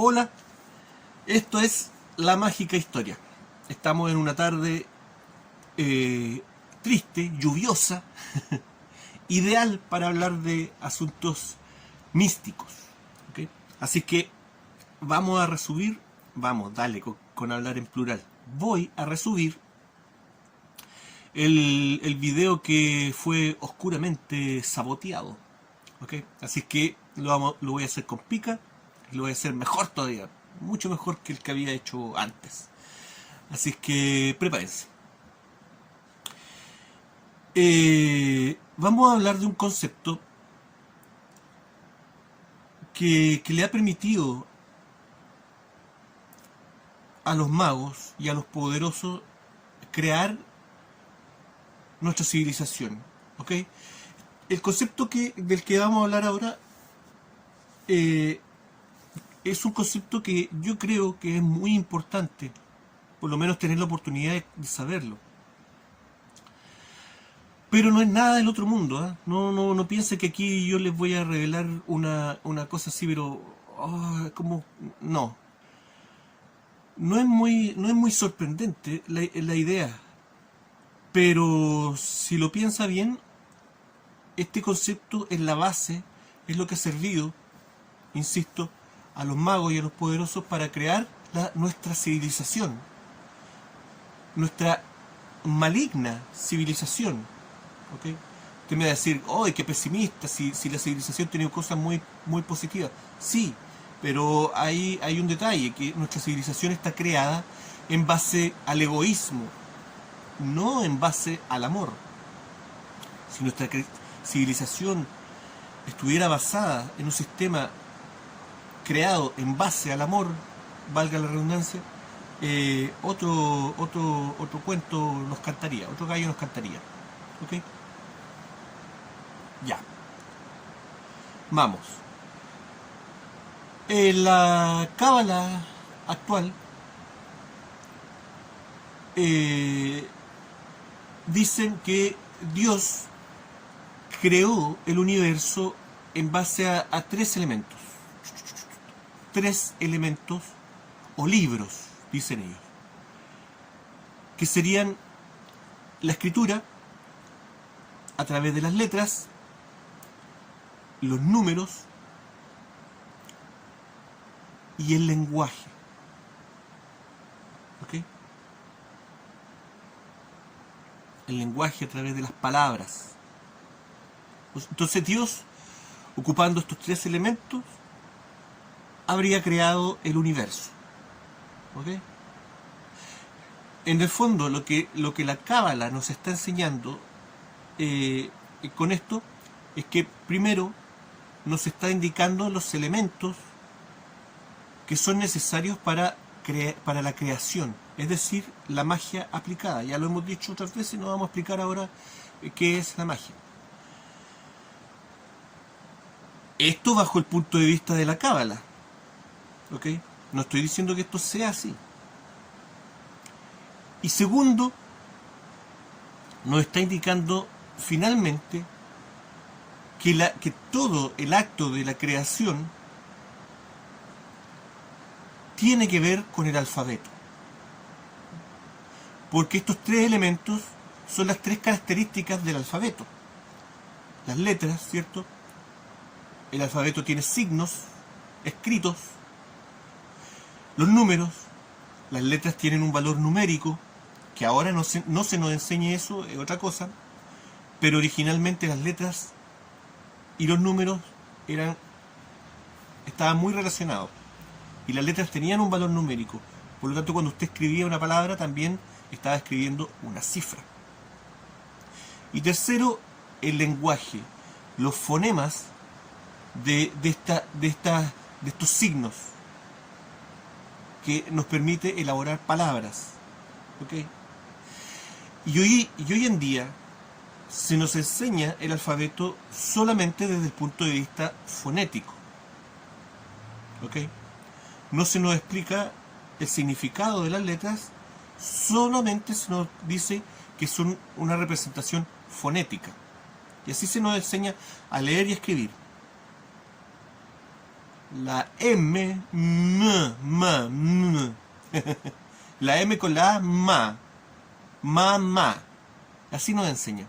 Hola, esto es La Mágica Historia. Estamos en una tarde triste, lluviosa, ideal para hablar de asuntos místicos. ¿Ok? Así que vamos a resumir, dale con hablar en plural. Voy a resumir el video que fue oscuramente saboteado. ¿Ok? Así que lo voy a hacer con pica y lo voy a hacer mejor todavía, mucho mejor que el que había hecho antes. Así que prepárense. Vamos a hablar de un concepto que le ha permitido a los magos y a los poderosos crear nuestra civilización. ¿Ok? El concepto del que vamos a hablar ahora es un concepto que yo creo que es muy importante, por lo menos tener la oportunidad de saberlo. Pero no es nada del otro mundo, ¿eh? No piense que aquí yo les voy a revelar una cosa así, pero como no. No es muy sorprendente la idea, pero si lo piensa bien, este concepto es la base, es lo que ha servido, insisto, a los magos y a los poderosos para crear nuestra civilización, nuestra maligna civilización. ¿Ok? Usted me va a decir, ¡ay, qué pesimista! Si la civilización tiene cosas muy, muy positivas. Sí, pero hay un detalle, que nuestra civilización está creada en base al egoísmo, no en base al amor. Si nuestra civilización estuviera basada en un sistema creado en base al amor, valga la redundancia, otro cuento nos cantaría, otro gallo nos cantaría. ¿Ok? Ya. Vamos. En la cábala actual dicen que Dios creó el universo en base a tres elementos. Tres elementos o libros, dicen ellos, que serían la escritura a través de las letras, los números y el lenguaje. ¿Ok? El lenguaje a través de las palabras. Entonces Dios, ocupando estos tres elementos, habría creado el universo. ¿Ok? En el fondo, lo que la cábala nos está enseñando con esto es que primero nos está indicando los elementos que son necesarios para la creación, es decir, la magia aplicada. Ya lo hemos dicho otras veces, no vamos a explicar ahora qué es la magia. Esto bajo el punto de vista de la cábala. ¿Ok? No estoy diciendo que esto sea así. Y segundo, nos está indicando finalmente que todo el acto de la creación tiene que ver con el alfabeto. Porque estos tres elementos son las tres características del alfabeto. Las letras, ¿cierto? El alfabeto tiene signos escritos. Los números, las letras tienen un valor numérico, que ahora no se nos enseñe eso, es otra cosa, pero originalmente las letras y los números estaban muy relacionados, y las letras tenían un valor numérico. Por lo tanto, cuando usted escribía una palabra, también estaba escribiendo una cifra. Y tercero, el lenguaje, los fonemas de estos signos que nos permite elaborar palabras. ¿Ok? Y hoy en día se nos enseña el alfabeto solamente desde el punto de vista fonético. ¿Ok? No se nos explica el significado de las letras, solamente se nos dice que son una representación fonética. Y así se nos enseña a leer y a escribir. La M, la M con la A, ma. Así nos enseña.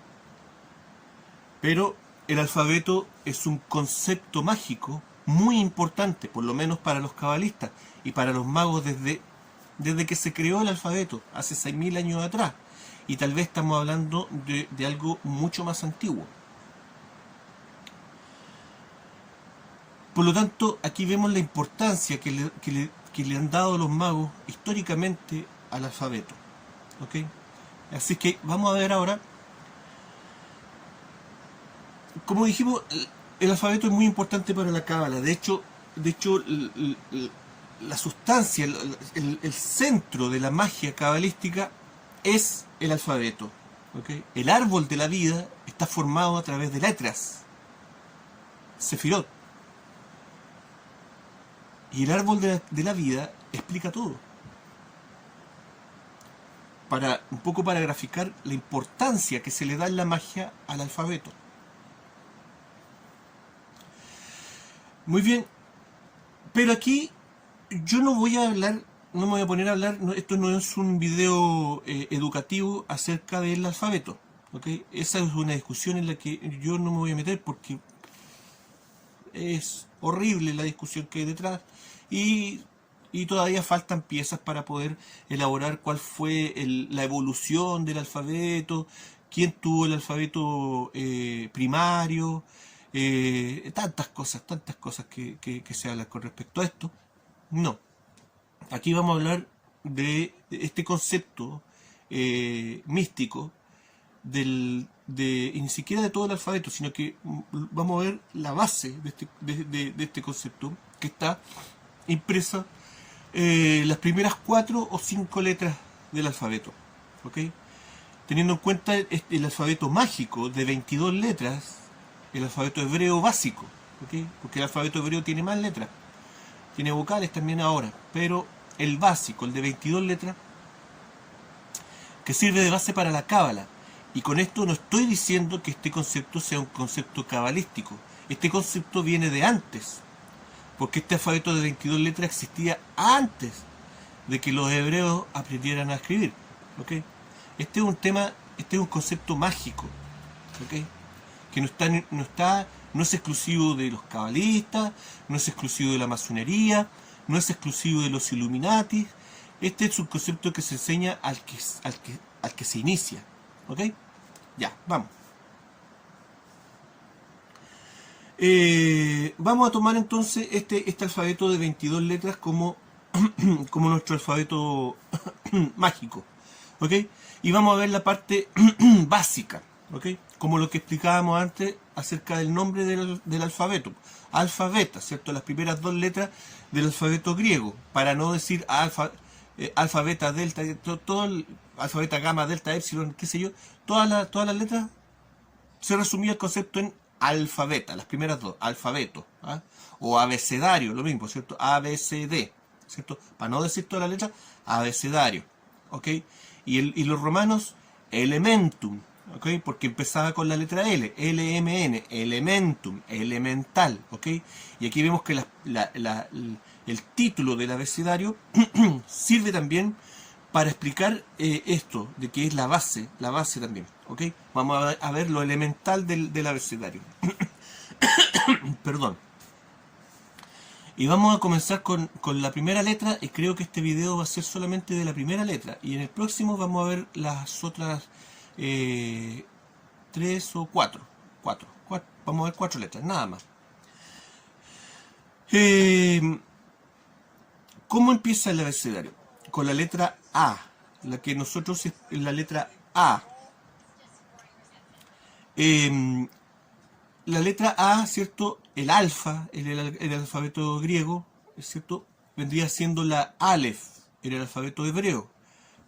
Pero el alfabeto es un concepto mágico muy importante, por lo menos para los cabalistas y para los magos desde que se creó el alfabeto, hace 6.000 años atrás. Y tal vez estamos hablando de algo mucho más antiguo. Por lo tanto, aquí vemos la importancia que le han dado los magos históricamente al alfabeto. ¿Ok? Así que vamos a ver ahora. Como dijimos, el alfabeto es muy importante para la cábala. De hecho, la sustancia, el centro de la magia cabalística es el alfabeto. ¿Ok? El árbol de la vida está formado a través de letras, sefirot. Y el árbol de la vida explica todo. Un poco para graficar la importancia que se le da en la magia al alfabeto. Muy bien, pero aquí yo no voy a hablar, no me voy a poner a hablar, esto no es un video educativo acerca del alfabeto. ¿Okay? Esa es una discusión en la que yo no me voy a meter porque es horrible la discusión que hay detrás y todavía faltan piezas para poder elaborar cuál fue la evolución del alfabeto, quién tuvo el alfabeto primario, tantas cosas que se hablan con respecto a esto. No, aquí vamos a hablar de este concepto místico y ni siquiera de todo el alfabeto, sino que vamos a ver la base de este concepto que está impresa las primeras 4 o 5 letras del alfabeto. ¿Ok? Teniendo en cuenta el alfabeto mágico de 22 letras, el alfabeto hebreo básico, ¿ok? Porque el alfabeto hebreo tiene más letras, tiene vocales también ahora, pero el básico, el de 22 letras, que sirve de base para la cábala. Y con esto no estoy diciendo que este concepto sea un concepto cabalístico. Este concepto viene de antes, porque este alfabeto de 22 letras existía antes de que los hebreos aprendieran a escribir. ¿Okay? Este es un concepto mágico, ¿okay? Que no es exclusivo de los cabalistas, no es exclusivo de la masonería, no es exclusivo de los Illuminati. Este es un concepto que se enseña al que se inicia. ¿Ok? Ya, vamos. Vamos a tomar entonces este alfabeto de 22 letras como nuestro alfabeto mágico. ¿Ok? Y vamos a ver la parte básica. ¿Ok? Como lo que explicábamos antes acerca del nombre del alfabeto. Alfabeta, ¿cierto? Las primeras 2 letras del alfabeto griego. Para no decir alfa, beta, delta, todo el alfa, beta, gamma, delta, epsilon, qué sé yo. Todas las letras se resumía el concepto en alfabeta, las primeras 2, alfabeto, ¿ah? O abecedario, lo mismo, ¿cierto? ABCD, ¿cierto? Para no decir todas las letras, abecedario, ¿ok? Y los romanos, elementum, ¿ok? Porque empezaba con la letra L, LMN, elementum, elemental, ¿ok? Y aquí vemos que el título del abecedario sirve también para explicar esto, de que es la base también, ¿ok? Vamos a ver lo elemental del abecedario. Perdón. Y vamos a comenzar con la primera letra, y creo que este video va a ser solamente de la primera letra, y en el próximo vamos a ver las otras 3 o 4. Vamos a ver 4 letras, nada más. ¿Cómo empieza el abecedario? Con la letra A, la que nosotros es la letra A. La letra A, ¿cierto? El alfa, el alfabeto griego, ¿cierto? Vendría siendo la Aleph, en el alfabeto hebreo,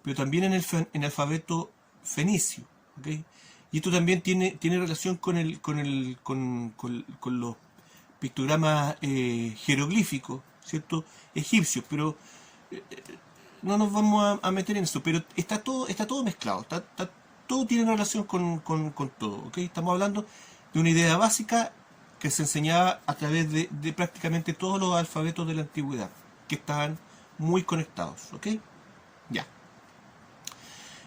pero también en el alfabeto fenicio, ¿ok? Y esto también tiene relación con los pictogramas jeroglíficos, ¿cierto? Egipcios, pero no nos vamos a meter en eso, pero está todo mezclado, todo tiene relación con todo, ¿ok? Estamos hablando de una idea básica que se enseñaba a través de prácticamente todos los alfabetos de la antigüedad, que estaban muy conectados, ¿ok? Ya.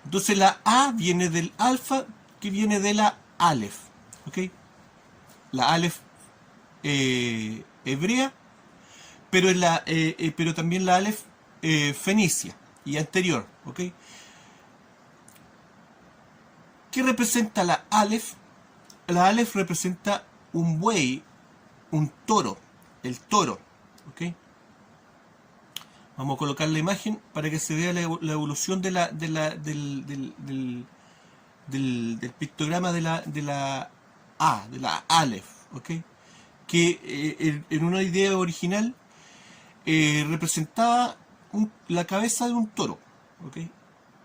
Entonces la A viene del alfa, que viene de la Aleph, ¿ok? La Aleph hebrea, pero también la Aleph fenicia y anterior, ¿ok? ¿Qué representa la Aleph? La Aleph representa un buey, un toro, el toro, ¿ok? Vamos a colocar la imagen para que se vea la evolución del pictograma de la A, de la Aleph, ¿ok? Que en una idea original representaba la cabeza de un toro, ¿ok?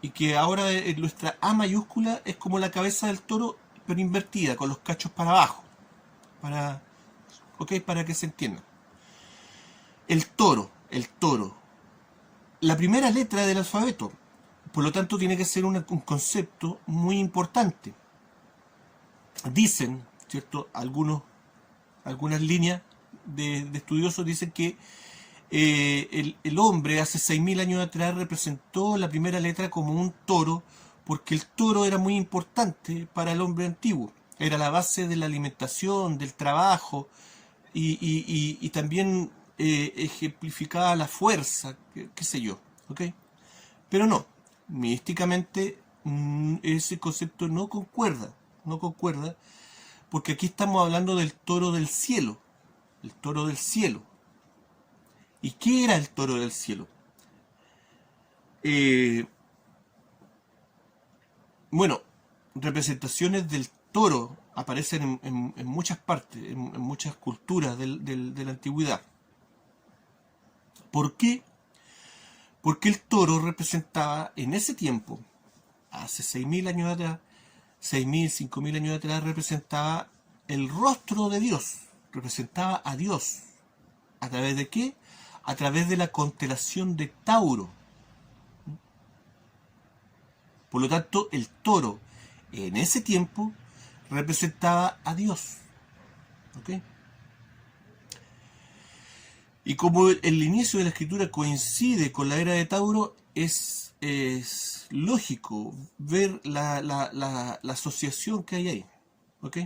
Y que ahora nuestra A mayúscula es como la cabeza del toro, pero invertida, con los cachos para abajo, para, ¿ok? Para que se entienda. El toro, la primera letra del alfabeto, por lo tanto tiene que ser un concepto muy importante. Dicen, ¿cierto? Algunas líneas de estudiosos dicen que el hombre hace 6.000 años atrás representó la primera letra como un toro, porque el toro era muy importante para el hombre antiguo. Era la base de la alimentación, del trabajo, y también ejemplificaba la fuerza, qué sé yo, ¿ok? Pero no, místicamente ese concepto no concuerda, porque aquí estamos hablando del toro del cielo, el toro del cielo. ¿Y qué era el toro del cielo? Eh, bueno, representaciones del toro aparecen en muchas partes, en muchas culturas de la antigüedad. ¿Por qué? Porque el toro representaba en ese tiempo, hace 6.000 años atrás, 6.000, 5.000 años atrás, representaba el rostro de Dios, representaba a Dios. ¿A través de qué? A través de la constelación de Tauro. Por lo tanto, el toro en ese tiempo representaba a Dios. ¿Ok? Y como el inicio de la escritura coincide con la era de Tauro, es lógico ver la asociación que hay ahí. ¿Ok?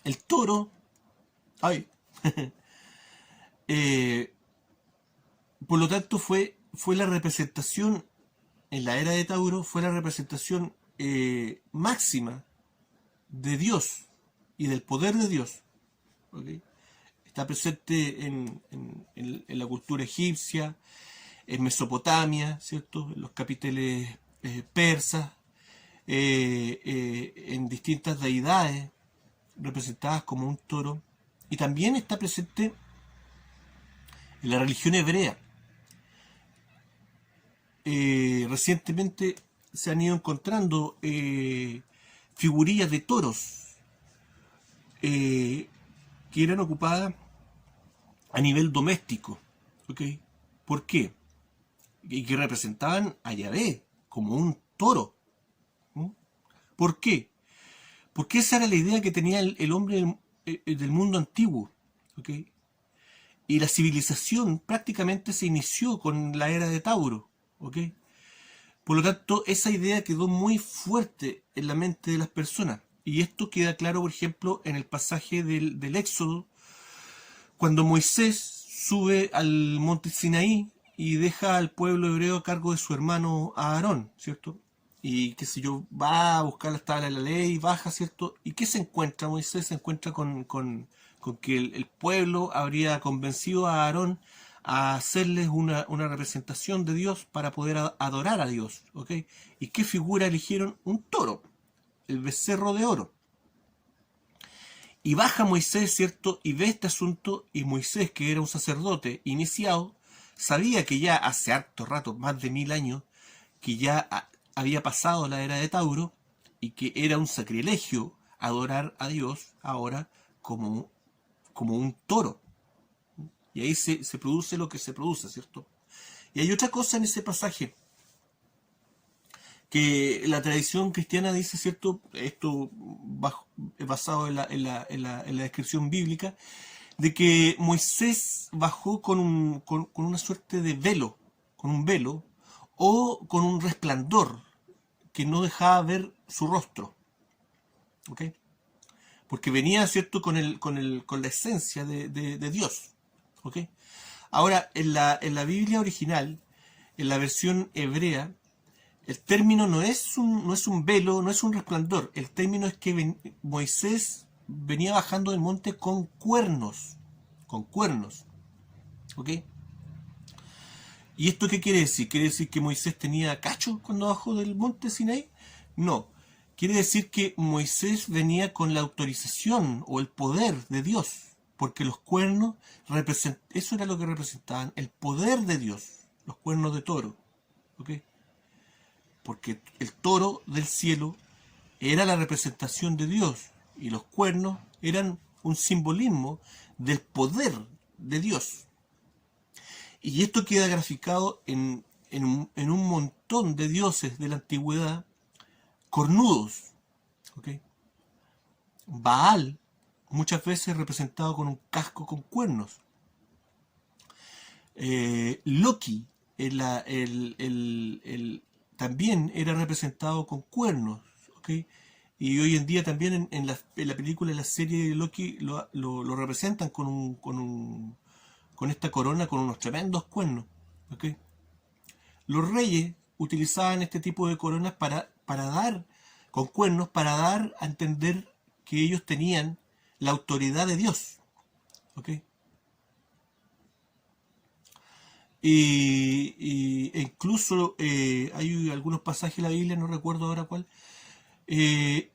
El toro, ay, eh, por lo tanto fue la representación, en la era de Tauro, fue la representación máxima de Dios y del poder de Dios. ¿Ok? Está presente en la cultura egipcia, en Mesopotamia, ¿cierto? En los capiteles persas, en distintas deidades representadas como un toro. Y también está presente en la religión hebrea. Recientemente se han ido encontrando figurillas de toros que eran ocupadas a nivel doméstico. ¿Ok? ¿Por qué? Y que representaban a Yahvé como un toro. ¿Mm? ¿Por qué? Porque esa era la idea que tenía el hombre del mundo antiguo. ¿Ok? Y la civilización prácticamente se inició con la era de Tauro. ¿Ok? Por lo tanto, esa idea quedó muy fuerte en la mente de las personas. Y esto queda claro, por ejemplo, en el pasaje del Éxodo, cuando Moisés sube al monte Sinaí y deja al pueblo hebreo a cargo de su hermano Aarón, ¿cierto? Y qué sé yo, va a buscar las tablas de la ley, baja, ¿cierto? ¿Y qué se encuentra? Moisés se encuentra con que el pueblo habría convencido a Aarón a hacerles una representación de Dios para poder adorar a Dios, ¿ok? ¿Y qué figura eligieron? Un toro, el becerro de oro. Y baja Moisés, ¿cierto? Y ve este asunto, y Moisés, que era un sacerdote iniciado, sabía que ya hace harto rato, más de 1.000 años, que ya había pasado la era de Tauro, y que era un sacrilegio adorar a Dios ahora como un toro. Y ahí se produce lo que se produce, ¿cierto? Y hay otra cosa en ese pasaje que la tradición cristiana dice, ¿cierto? Esto basado en la descripción bíblica, de que Moisés bajó con una suerte de velo, con un velo, o con un resplandor que no dejaba ver su rostro, ¿ok? Porque venía, ¿cierto?, con la esencia de Dios, ¿ok? Ahora, en la Biblia original, en la versión hebrea, el término no es un velo, no es un resplandor. El término es que Moisés venía bajando del monte con cuernos. Con cuernos. ¿Ok? ¿Y esto qué quiere decir? ¿Quiere decir que Moisés tenía cacho cuando bajó del monte Sinaí? No. Quiere decir que Moisés venía con la autorización o el poder de Dios. Porque los cuernos, eso era lo que representaban, el poder de Dios. Los cuernos de toro. ¿Ok? Porque el toro del cielo era la representación de Dios y los cuernos eran un simbolismo del poder de Dios. Y esto queda graficado en un montón de dioses de la antigüedad cornudos. ¿Okay? Baal, muchas veces representado con un casco con cuernos. Loki, también era representado con cuernos, ¿ok? Y hoy en día también en la película, en la serie de Loki, lo representan con esta corona, con unos tremendos cuernos, ¿ok? Los reyes utilizaban este tipo de coronas para dar, con cuernos, para dar a entender que ellos tenían la autoridad de Dios, ¿ok? E incluso hay algunos pasajes de la Biblia, no recuerdo ahora cuál, eh,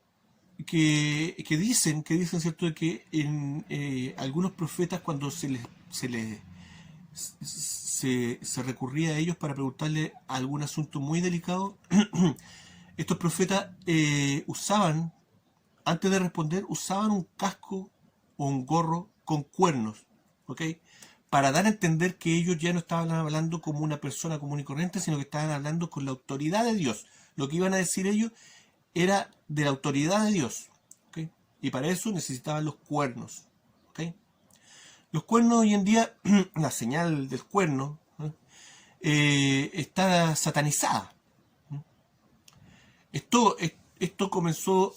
que dicen, ¿cierto?, de que algunos profetas cuando se recurría a ellos para preguntarle algún asunto muy delicado, estos profetas usaban, antes de responder, usaban un casco o un gorro con cuernos, ¿ok? Para dar a entender que ellos ya no estaban hablando como una persona común y corriente, sino que estaban hablando con la autoridad de Dios. Lo que iban a decir ellos era de la autoridad de Dios, ¿ok? Y para eso necesitaban los cuernos, ¿ok? Los cuernos hoy en día, la señal del cuerno, ¿no?, está satanizada. Esto comenzó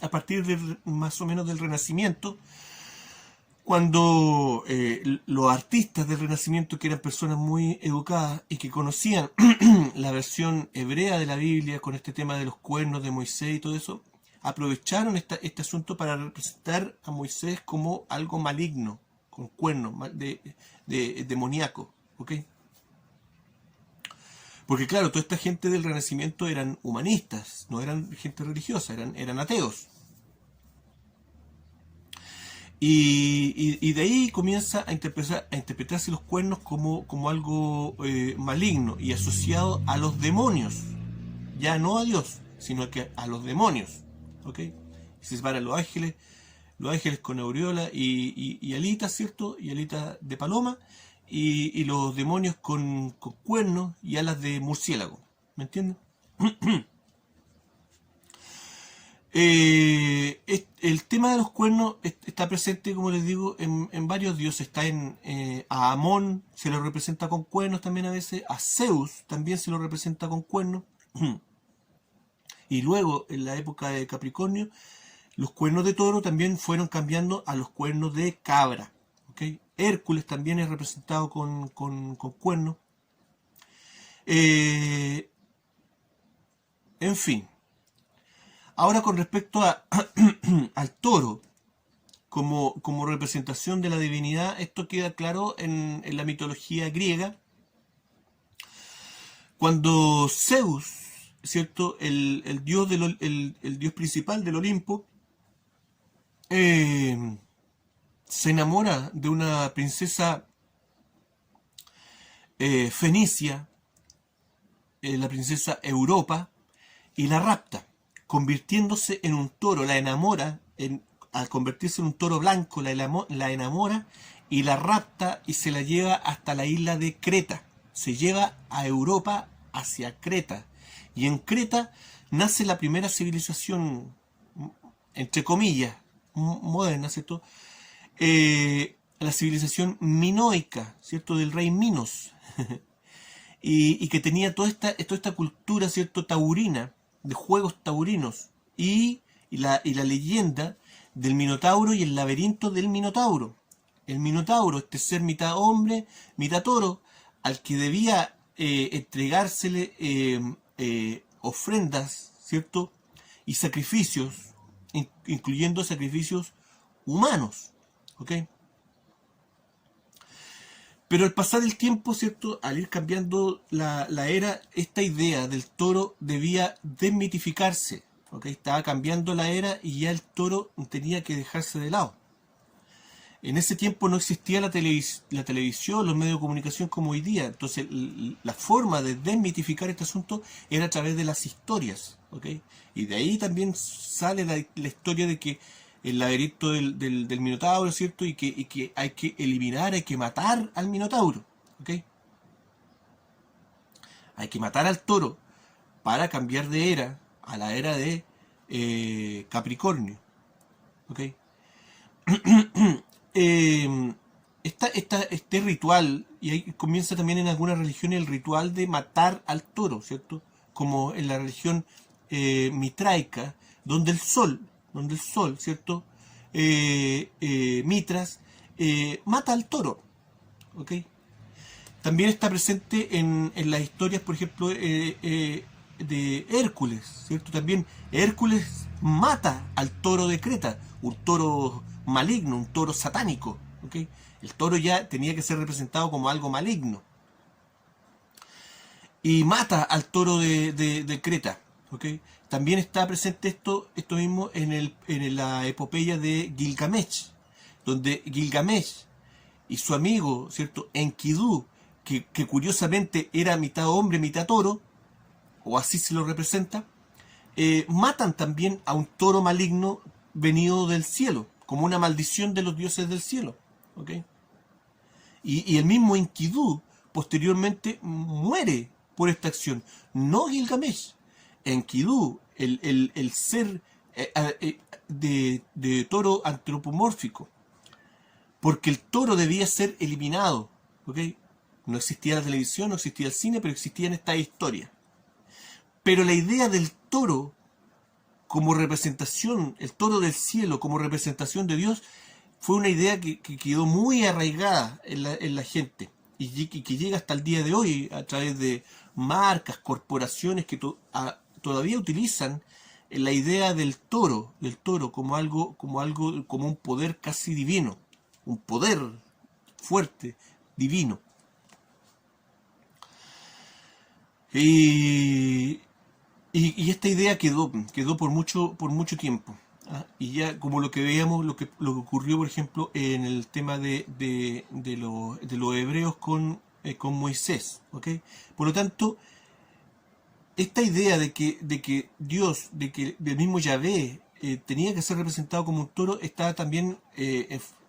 a partir más o menos del Renacimiento, cuando los artistas del Renacimiento, que eran personas muy educadas y que conocían la versión hebrea de la Biblia con este tema de los cuernos de Moisés y todo eso, aprovecharon este asunto para representar a Moisés como algo maligno, con cuernos, demoníaco, ¿ok? Porque claro, toda esta gente del Renacimiento eran humanistas, no eran gente religiosa, eran ateos. Y de ahí comienza a interpretarse los cuernos como algo maligno y asociado a los demonios. Ya no a Dios, sino que a los demonios. ¿Ok? Se separan los ángeles con aureola y alitas, ¿cierto? Y alitas de paloma, y los demonios con cuernos y alas de murciélago. ¿Me entienden? El tema de los cuernos está presente, como les digo, en varios dioses. Está a Amón se lo representa con cuernos también a veces. A Zeus también se lo representa con cuernos. Y luego, en la época de Capricornio, los cuernos de toro también fueron cambiando a los cuernos de cabra. ¿Okay? Hércules también es representado con cuernos. En fin. Ahora, con respecto al toro como representación de la divinidad, esto queda claro en la mitología griega, cuando Zeus, ¿cierto?, el dios el dios principal del Olimpo, se enamora de una princesa fenicia, la princesa Europa, y la rapta, convirtiéndose en un toro. La enamora, al convertirse en un toro blanco, la enamora y la rapta y se la lleva hasta la isla de Creta. Se lleva a Europa hacia Creta. Y en Creta nace la primera civilización, entre comillas, moderna, ¿cierto? La civilización minoica, ¿cierto? Del rey Minos. Y que tenía toda esta cultura, ¿cierto? Taurina, de juegos taurinos. Y la leyenda del Minotauro y el laberinto del Minotauro. El Minotauro, este ser mitad hombre, mitad toro, al que debía entregársele ofrendas, ¿cierto? Y sacrificios, incluyendo sacrificios humanos, ¿ok? Pero al pasar el tiempo, ¿cierto? Al ir cambiando la era, esta idea del toro debía desmitificarse, ¿ok? Estaba cambiando la era y ya el toro tenía que dejarse de lado. En ese tiempo no existía la televisión, los medios de comunicación como hoy día. Entonces, la forma de desmitificar este asunto era a través de las historias, ¿ok? Y de ahí también sale la historia de que el laberinto del Minotauro, ¿cierto? Y que hay que eliminar, hay que matar al Minotauro, ¿ok? Hay que matar al toro para cambiar de era a la era de Capricornio, ¿ok? eh, este ritual, y ahí comienza también en algunas religiones el ritual de matar al toro, ¿cierto? Como en la religión mitraica, donde el sol, ¿cierto? Mitras, mata al toro, ¿ok? También está presente en las historias, por ejemplo, de Hércules, ¿cierto? También Hércules mata al toro de Creta, un toro maligno, un toro satánico, ¿ok? El toro ya tenía que ser representado como algo maligno. Y mata al toro de Creta, ¿ok? También está presente esto mismo en la epopeya de Gilgamesh, donde Gilgamesh y su amigo, ¿cierto? Enkidu, que curiosamente era mitad hombre, mitad toro, o así se lo representa, matan también a un toro maligno venido del cielo, como una maldición de los dioses del cielo, ¿ok? Y el mismo Enkidu posteriormente muere por esta acción, no Gilgamesh. Enkidu, el ser de toro antropomórfico, porque el toro debía ser eliminado, ¿ok? No existía la televisión, no existía el cine, pero existían estas historias. Pero la idea del toro como representación, el toro del cielo como representación de Dios, fue una idea que quedó muy arraigada en la gente y que llega hasta el día de hoy a través de marcas, corporaciones que todavía utilizan la idea del toro como un poder casi divino, un poder fuerte, divino. Y, y esta idea quedó por mucho tiempo. ¿Ah? Y ya como lo que veíamos, lo que ocurrió, por ejemplo, en el tema de los hebreos con Moisés. ¿Ok? Por lo tanto, esta idea de que Dios, de que el mismo Yahvé tenía que ser representado como un toro, está también,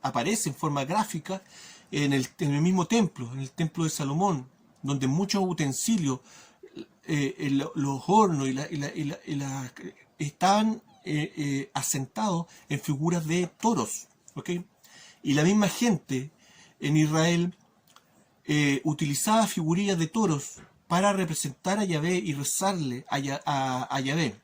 aparece en forma gráfica en el mismo templo, en el templo de Salomón, donde muchos utensilios, los hornos estaban asentados en figuras de toros, ¿ok? Y la misma gente en Israel utilizaba figurillas de toros para representar a Yahvé y rezarle a Yahvé.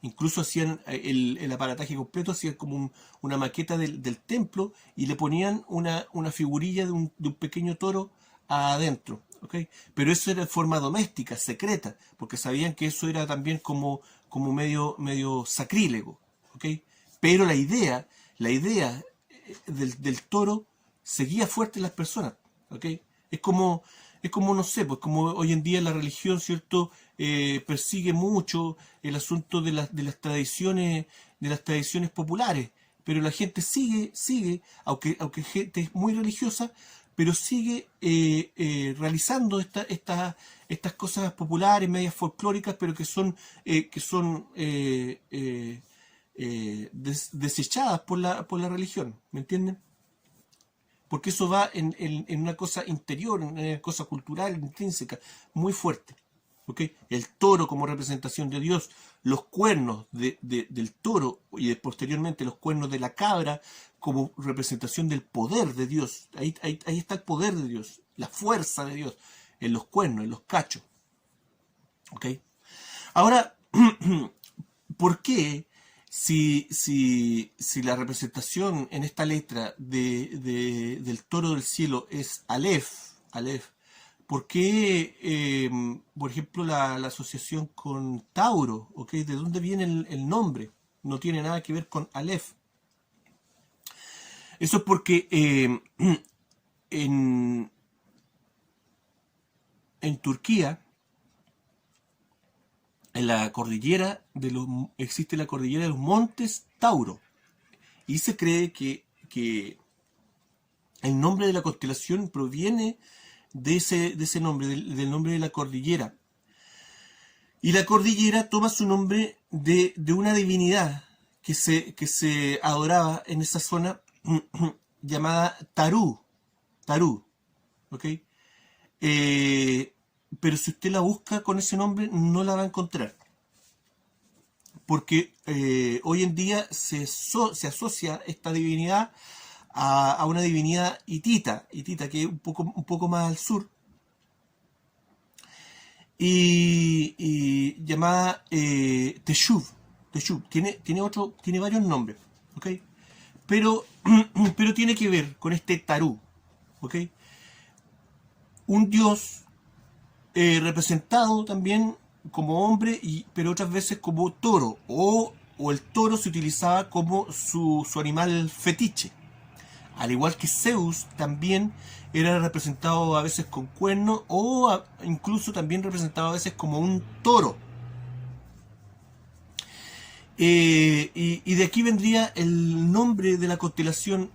Incluso hacían el aparataje completo, hacían como una maqueta del templo y le ponían una figurilla de un pequeño toro adentro. ¿Okay? Pero eso era de forma doméstica, secreta, porque sabían que eso era también como medio sacrílego. ¿Okay? Pero la idea del toro seguía fuerte en las personas. ¿Okay? Es como, no sé, pues como hoy en día la religión, ¿cierto? Persigue mucho el asunto de las tradiciones populares, pero la gente sigue, aunque gente es muy religiosa, pero sigue realizando estas cosas populares, medias folclóricas, pero que son desechadas por la religión, ¿me entienden? Porque eso va en una cosa interior, en una cosa cultural, intrínseca, muy fuerte. ¿ok? El toro como representación de Dios, los cuernos del toro y posteriormente los cuernos de la cabra como representación del poder de Dios. Ahí está el poder de Dios, la fuerza de Dios, en los cuernos, en los cachos. ¿Ok? Ahora, ¿por qué si la representación en esta letra del toro del cielo es Aleph, ¿por qué, por ejemplo, la asociación con Tauro? ¿Ok? ¿De dónde viene el nombre? No tiene nada que ver con Aleph. Eso es porque en, en Turquía, en la cordillera existe la cordillera de los montes Tauro. Y se cree que el nombre de la constelación proviene de ese nombre, del nombre de la cordillera. Y la cordillera toma su nombre de una divinidad que se adoraba en esa zona llamada Tarú. Tarú, ¿ok? Pero si usted la busca con ese nombre no la va a encontrar. Porque hoy en día se asocia esta divinidad a una divinidad hitita, que es un poco más al sur, y llamada Teshub. Tiene varios nombres, ¿ok? Pero tiene que ver con este Tarú, ¿ok? Un dios representado también como hombre, pero otras veces como toro, o el toro se utilizaba como su animal fetiche. Al igual que Zeus, también era representado a veces con cuernos o incluso también representado a veces como un toro. Y de aquí vendría el nombre de la constelación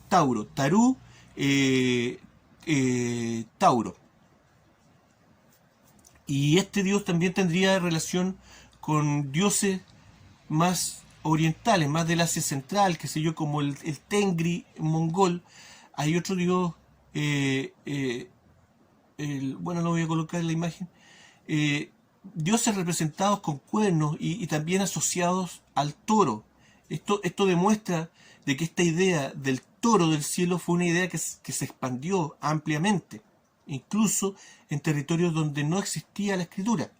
Tauro, Tarú, Tauro. Y este dios también tendría relación con dioses más orientales, más del Asia Central, qué sé yo, como el Tengri mongol. Hay otro dios, bueno, lo voy a colocar en la imagen, dioses representados con cuernos y también asociados al toro. Esto demuestra de que esta idea del toro del cielo fue una idea que se expandió ampliamente, incluso en territorios donde no existía la escritura.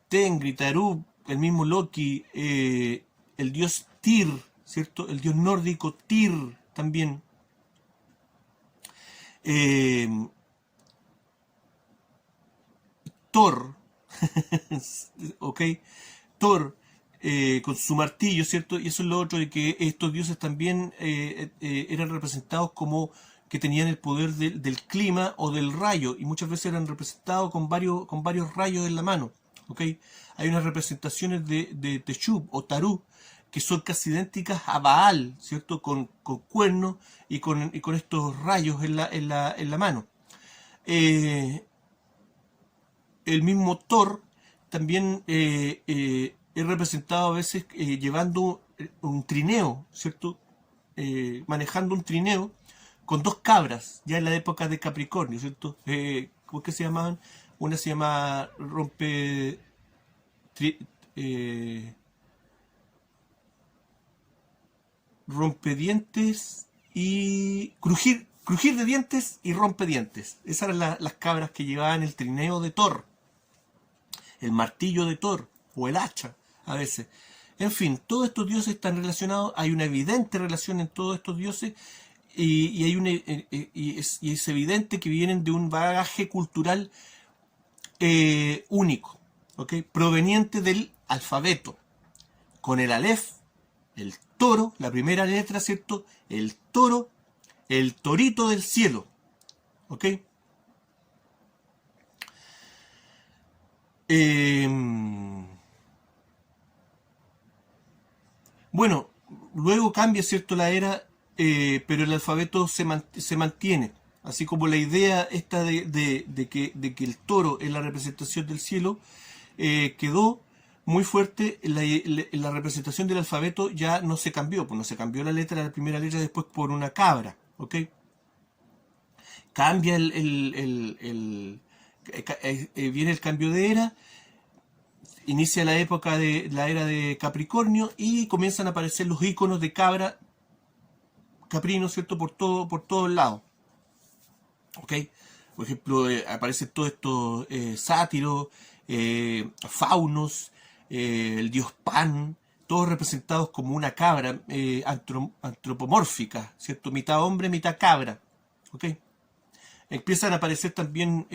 Tengri, Tarú, el mismo Loki, el dios Tyr, ¿cierto? El dios nórdico Tyr también. Thor, ¿ok? Thor, con su martillo, ¿cierto? Y eso es lo otro, de que estos dioses también eran representados como que tenían el poder del clima o del rayo, y muchas veces eran representados con varios rayos en la mano, ¿ok? Hay unas representaciones de Teshub o Tarú que son casi idénticas a Baal, ¿cierto? Con cuernos y con estos rayos en la mano. El mismo Thor también es representado a veces llevando un trineo, ¿cierto? Manejando un trineo con dos cabras, ya en la época de Capricornio, ¿cierto? ¿Cómo es que se llamaban? Una se llama rompedientes y crujir de dientes y rompedientes. Esas eran las cabras que llevaban el trineo de Thor, el martillo de Thor o el hacha a veces. En fin, todos estos dioses están relacionados, hay una evidente relación en todos estos dioses y es evidente que vienen de un bagaje cultural único, ¿ok? Proveniente del alfabeto, con el Aleph, el toro, la primera letra, ¿cierto? El toro, el torito del cielo, ¿ok? Bueno, luego cambia, ¿cierto?, la era, pero el alfabeto se mantiene. Así como la idea esta de que el toro es la representación del cielo, quedó muy fuerte. La representación del alfabeto ya no se cambió, pues no se cambió la primera letra después por una cabra, ¿ok? Cambia viene el cambio de era, inicia la era de Capricornio y comienzan a aparecer los iconos de cabra, caprino, ¿cierto? Por todos lados. ¿Ok? Por ejemplo, aparecen todos estos sátiros, faunos, el dios Pan, todos representados como una cabra antropomórfica, ¿cierto? Mitad hombre, mitad cabra. ¿Ok? Empiezan a aparecer también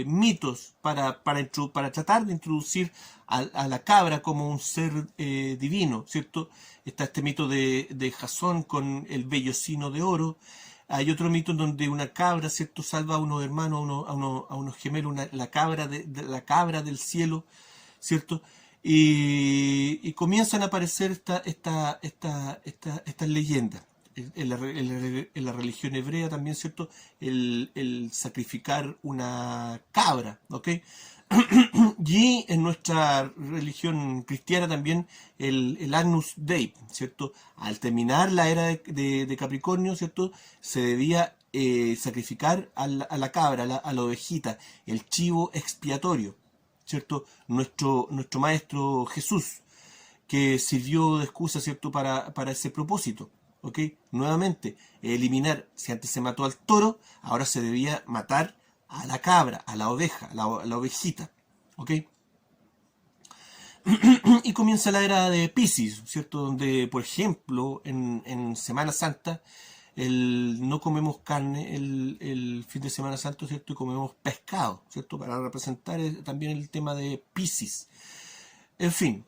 mitos para tratar de introducir a la cabra como un ser divino, ¿cierto? Está este mito de Jasón con el vellocino de oro. Hay otro mito en donde una cabra, ¿cierto?, salva a unos hermanos, a unos gemelos, la cabra la cabra del cielo, ¿cierto? Y comienzan a aparecer estas leyendas. En la religión hebrea también, ¿cierto? El sacrificar una cabra, ¿ok? Y en nuestra religión cristiana también el Agnus Dei, ¿cierto? Al terminar la era de Capricornio, ¿cierto? Se debía sacrificar a la cabra, a la ovejita, el chivo expiatorio, ¿cierto? Nuestro maestro Jesús, que sirvió de excusa, ¿cierto?, para ese propósito. ¿Ok? Nuevamente, eliminar, si antes se mató al toro, ahora se debía matar a la cabra, a la oveja, a la ovejita. ¿Ok? Y comienza la era de Piscis, ¿cierto? Donde, por ejemplo, en Semana Santa, no comemos carne el fin de Semana Santa, ¿cierto? Y comemos pescado, ¿cierto? Para representar también el tema de Piscis. En fin,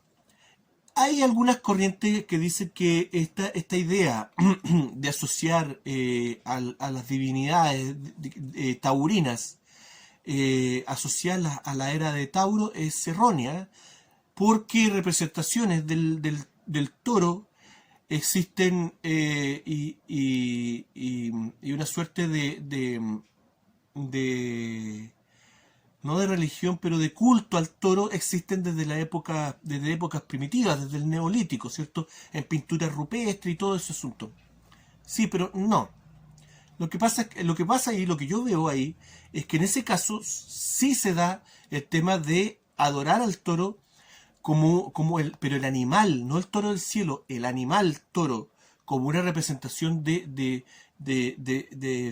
hay algunas corrientes que dicen que esta idea de asociar a las divinidades taurinas, asociarlas a la era de Tauro, es errónea, porque representaciones del toro existen y una suerte de no de religión, pero de culto al toro existen desde épocas primitivas, desde el Neolítico, ¿cierto? En pinturas rupestres y todo ese asunto. Sí, pero no. Lo que pasa ahí, lo que yo veo ahí, es que en ese caso sí se da el tema de adorar al toro pero el animal, no el toro del cielo, el animal toro, como una representación de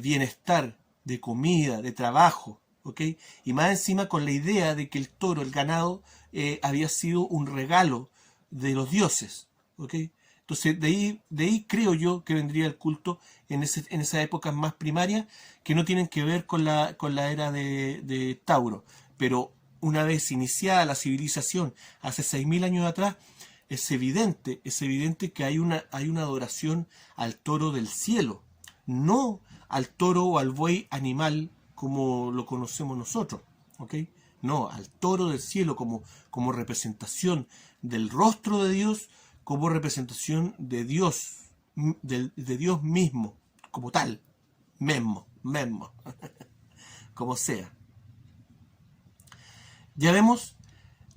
bienestar, de comida, de trabajo. ¿Ok? Y más encima con la idea de que el toro, el ganado, había sido un regalo de los dioses. ¿Ok? Entonces de ahí creo yo que vendría el culto en esas épocas más primarias que no tienen que ver con la era de Tauro. Pero una vez iniciada la civilización, hace 6.000 años atrás, es evidente que hay una adoración al toro del cielo, no al toro o al buey animal como lo conocemos nosotros, ¿ok? No, al toro del cielo como representación del rostro de Dios, como representación de Dios, de Dios mismo, como tal, mesmo, como sea. Ya vemos,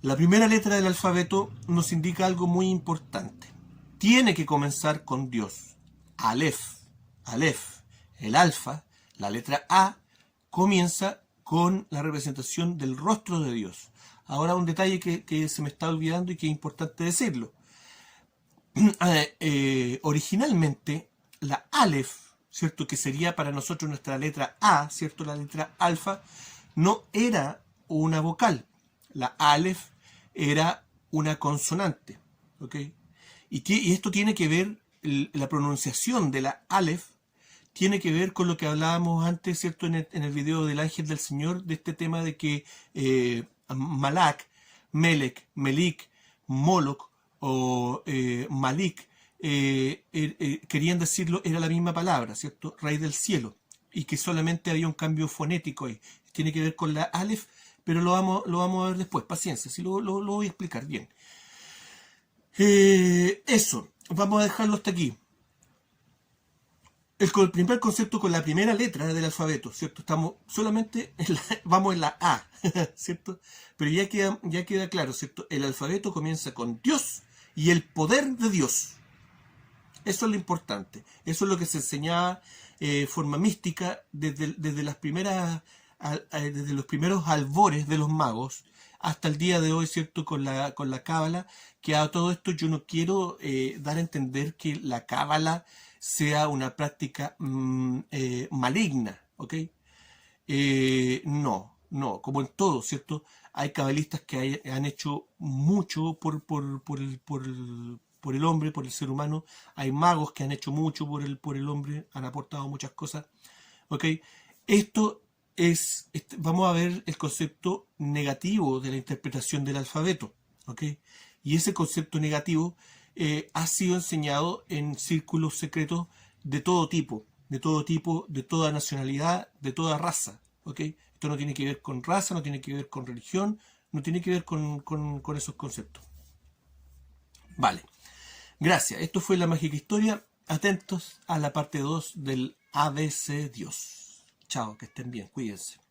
la primera letra del alfabeto nos indica algo muy importante. Tiene que comenzar con Dios. Aleph, el alfa, la letra A, comienza con la representación del rostro de Dios. Ahora un detalle que se me está olvidando y que es importante decirlo. Originalmente, la Aleph, ¿cierto?, que sería para nosotros nuestra letra A, ¿cierto?, la letra alfa, no era una vocal. La Aleph era una consonante. ¿Ok? Y esto tiene que ver, la pronunciación de la Aleph tiene que ver con lo que hablábamos antes, ¿cierto?, en el video del ángel del Señor, de este tema de que Malak, Melek, Melik, Moloch o Malik querían decirlo, era la misma palabra, ¿cierto?, rey del cielo, y que solamente había un cambio fonético ahí. Tiene que ver con la Aleph, pero lo vamos a ver después, paciencia, si lo voy a explicar bien. Eso, vamos a dejarlo hasta aquí. El primer concepto con la primera letra del alfabeto, ¿cierto? Estamos solamente vamos en la A, ¿cierto? Pero ya queda claro, ¿cierto? El alfabeto comienza con Dios y el poder de Dios. Eso es lo importante. Eso es lo que se enseñaba forma mística desde las desde los primeros albores de los magos hasta el día de hoy, ¿cierto? Con la cábala, que a todo esto yo no quiero dar a entender que la cábala sea una práctica maligna, ¿ok? No, no, como en todo, ¿cierto? Hay cabalistas que han hecho mucho por el hombre, por el ser humano. Hay magos que han hecho mucho por el hombre, han aportado muchas cosas. ¿Ok? Esto vamos a ver el concepto negativo de la interpretación del alfabeto. ¿Ok? Y ese concepto negativo ha sido enseñado en círculos secretos de todo tipo, de toda nacionalidad, de toda raza. ¿Ok? Esto no tiene que ver con raza, no tiene que ver con religión, no tiene que ver con esos conceptos. Vale. Gracias. Esto fue La Mágica Historia. Atentos a la parte 2 del ABC Dios. Chao, que estén bien. Cuídense.